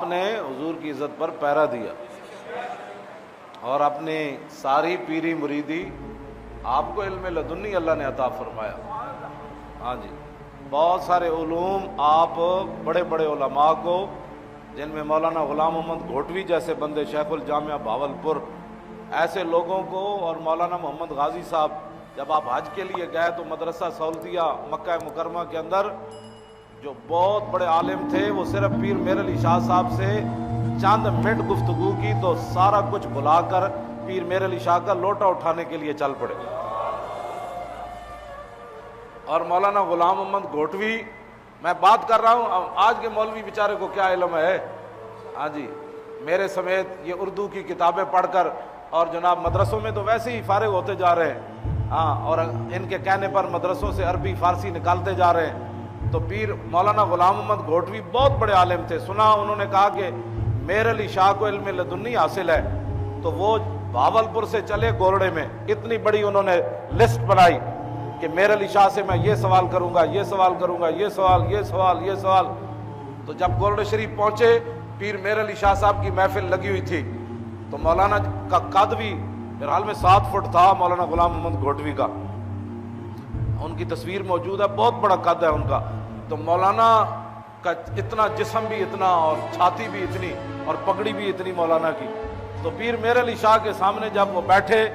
آپ نے حضور کی عزت پر پہرا دیا اور اپنی ساری پیری مریدی آپ کو علم لدنی اللہ نے عطا فرمایا. ہاں جی، بہت سارے علوم آپ بڑے بڑے علماء کو، جن میں مولانا غلام محمد گھوٹوی جیسے بندے، شیخ الجامعہ بھاولپور، ایسے لوگوں کو، اور مولانا محمد غازی صاحب جب آپ حج کے لیے گئے تو مدرسہ سہولتیہ مکہ مکرمہ کے اندر جو بہت بڑے عالم تھے، وہ صرف پیر میر علی شاہ صاحب سے چند منٹ گفتگو کی تو سارا کچھ بھلا کر پیر میر علی شاہ کا لوٹا اٹھانے کے لیے چل پڑے. اور مولانا غلام محمد گھوٹوی، میں بات کر رہا ہوں آج کے مولوی بیچارے کو کیا علم ہے. ہاں جی، میرے سمیت یہ اردو کی کتابیں پڑھ کر، اور جناب مدرسوں میں تو ویسے ہی فارغ ہوتے جا رہے ہیں. ہاں، اور ان کے کہنے پر مدرسوں سے عربی فارسی نکالتے جا رہے ہیں. تو پیر مولانا غلام محمد گھوٹوی بہت بڑے عالم تھے. سنا انہوں نے کہا کہ میر علی شاہ کو علم لدنی حاصل ہے، تو وہ بھاولپور سے چلے گورڑے میں، اتنی بڑی انہوں نے لسٹ بنائی کہ میر علی شاہ سے میں یہ سوال کروں گا، یہ سوال کروں گا، یہ سوال، یہ سوال، یہ سوال. تو جب گورڑے شریف پہنچے، پیر میر علی شاہ صاحب کی محفل لگی ہوئی تھی. تو مولانا کا قد بھی میرے حال میں 7 فٹ تھا، مولانا غلام محمد گھوٹوی کا. ان کی تصویر موجود ہے، بہت بڑا قد ہے ان کا. تو مولانا کا اتنا جسم بھی اتنا، اور چھاتی بھی اتنی، اور پگڑی بھی اتنی مولانا کی. تو پیر میر علی شاہ کے سامنے جب وہ بیٹھے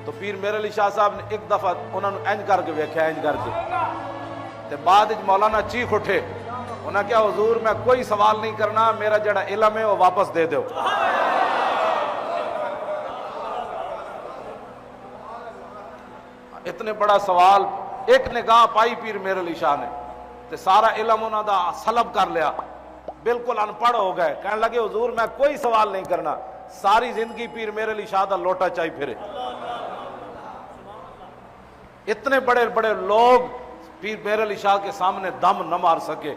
تو پیر میر علی شاہ صاحب نے ایک دفعہ انہوں نے اینج کر کے ویکھیا، اینج کر کے. تے بعد مولانا چیخ اٹھے، انہاں کیا حضور میں کوئی سوال نہیں کرنا، میرا جڑا علم ہے وہ واپس دے دو. اتنے بڑا سوال، ایک نگاہ پائی پیر میر علی شاہ نے تے سارا علم انہوں دا سلب کر لیا، بالکل ان پڑھ ہو گئے. کہنے لگے حضور میں کوئی سوال نہیں کرنا، ساری زندگی پیر میر علی شاہ دا لوٹا چاہی پھرے. اتنے بڑے بڑے لوگ پیر میر علی شاہ کے سامنے دم نہ مار سکے.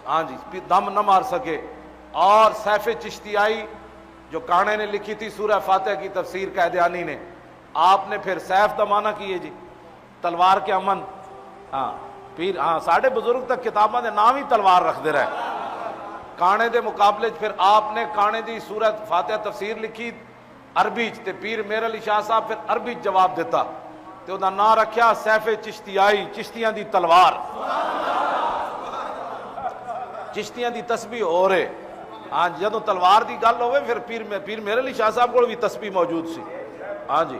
ہاں جی، دم نہ مار سکے. اور سیف چشتیائی جو کانے نے لکھی تھی سورہ فاتحہ کی تفسیر قیدیانی نے، آپ نے پھر سیف دا معنی کیے جی، تلوار کے امن. ہاں پیر، ہاں ساڑھے بزرگ تک کتاباں دے نام ہی تلوار رکھ دے رہے. کانے دے مقابلے پھر آپ نے کانے دی سورہ فاتحہ تفسیر لکھی عربی تے پیر میر علی شاہ صاحب پھر عربی جواب دیتا تے او دا نام رکھیا سیف چشتیائی، چشتیاں دی تلوار. چشتیاں دی تسبیح ہو رہے. ہاں جدوں تلوار دی گل ہوئے پھر پیر میر علی شاہ صاحب کو بھی تسبیح موجود سی. ہاں جی،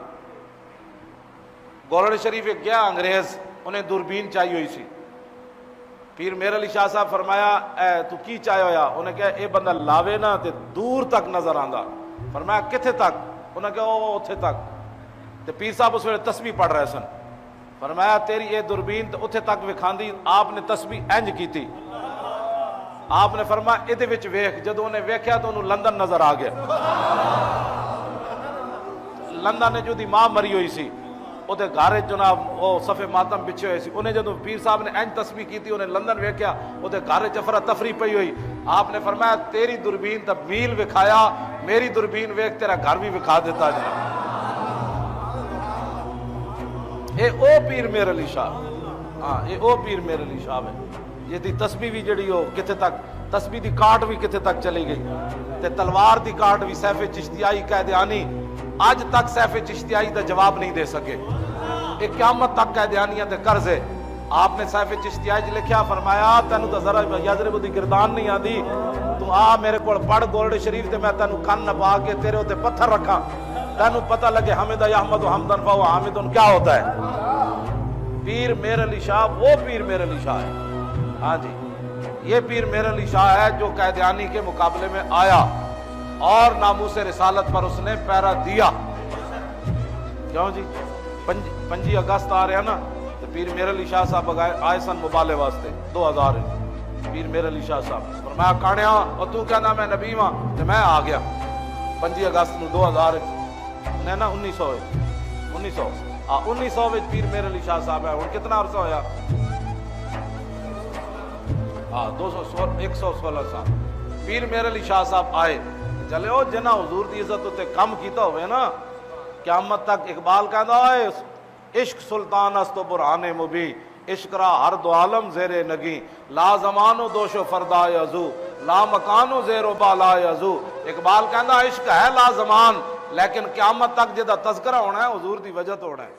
گورڑ شریف ایک گیا انگریز، انہیں دوربین چاہیے ہوئی سی. پیر میر علی شاہ صاحب فرمایا اے تو کی چاہے ہویا؟ انہیں کہا اے بندہ لاوے نا تے دور تک نظر آندا. فرمایا کتھے تک؟ انہیں کہا او اتھے تک. تے پیر صاحب اس ویلے تسبیح پڑھ رہے سن. فرمایا تیری اے دوربین تے اتھے تک وکھاندی. آپ نے تسبیح انج کی تھی. آپ نے فرمایا ادھے وچ ویکھ. جدوں انہیں ویکھیا تو انہوں لندن نظر آ گیا. لندن نے جو دی ماں مری ہوئی سی، وہ گھر جناب وہ صفے ماتم بچھے ہوئے سی. انہیں جدو پیر صاحب نے این تسبیح کی تھی، انہیں لندن ویکھیا، وہ گھر افرا تفری پئی ہوئی. آپ نے فرمایا تیری دوربین تب میل وکھایا، میری دوربین ویکھ تیرا گھر بھی وکھا دیتا جناب. اے او پیر میر علی شاہ. ہاں اے او پیر میر علی شاہ ہے. یہ دی تسبیح بھی جڑی ہو کتنے تک، تسبیح دی کاٹ بھی کتنے تک چلی گئی، تے تلوار دی کاٹ بھی سیف چشتیائی قیدیانی آج تک سیف چشتیائی دا جواب نہیں دے سکے. ایک قیامت تک قیدیانیاں دے قرض ہے. آپ نے سیف چشتیائی جی لکھیا، فرمایا تینوں تو ذرا یضرب دی گردان نہیں آندی، تو آ میرے کو پڑھ گولڈ شریف تے میں تینوں کن نپا کے تیرے ہوتے پتھر رکھا، تینوں پتہ لگے حمد یحمد حمدن فہو حامدن کیا ہوتا ہے. پیر میر علی شاہ وہ پیر میر علی شاہ ہے. ہاں جی، یہ پیر میر علی شاہ ہے جو قیدیانی کے مقابلے میں آیا اور ناموس رسالت پر اس نے پہرا دیا. کیوں جی 5 اگست آ رہے ہیں نا، تو پیر میر علی شاہ صاحب آئے سن مبالے واسطے 2000. پیر میر علی شاہ صاحب فرمایا کانیا اور تو کہنا میں نبی ہاں، تو میں آ گیا 5 اگست 2000 نے نا 1900 پیر میر علی شاہ صاحب ہے. ہوں کتنا عرصہ ہویا؟ 116 سال. پیر میر علی شاہ صاحب آئے. چلے او جنہ حضور دی عزت ہوتے کم کیتا ہوئے نا، قیامت تک اقبال کہتا ہے عشق سلطان است و برہان مبی، عشق را ہر دو عالم زیر نگی، لا زمان و دوش و فردائے عزو، لا مکانو زیرو بالا یزو. اقبال کہندا عشق ہے لا زمان لیکن قیامت تک جدا تذکرہ ہونا ہے حضور دی وجہ تو ہونا ہے.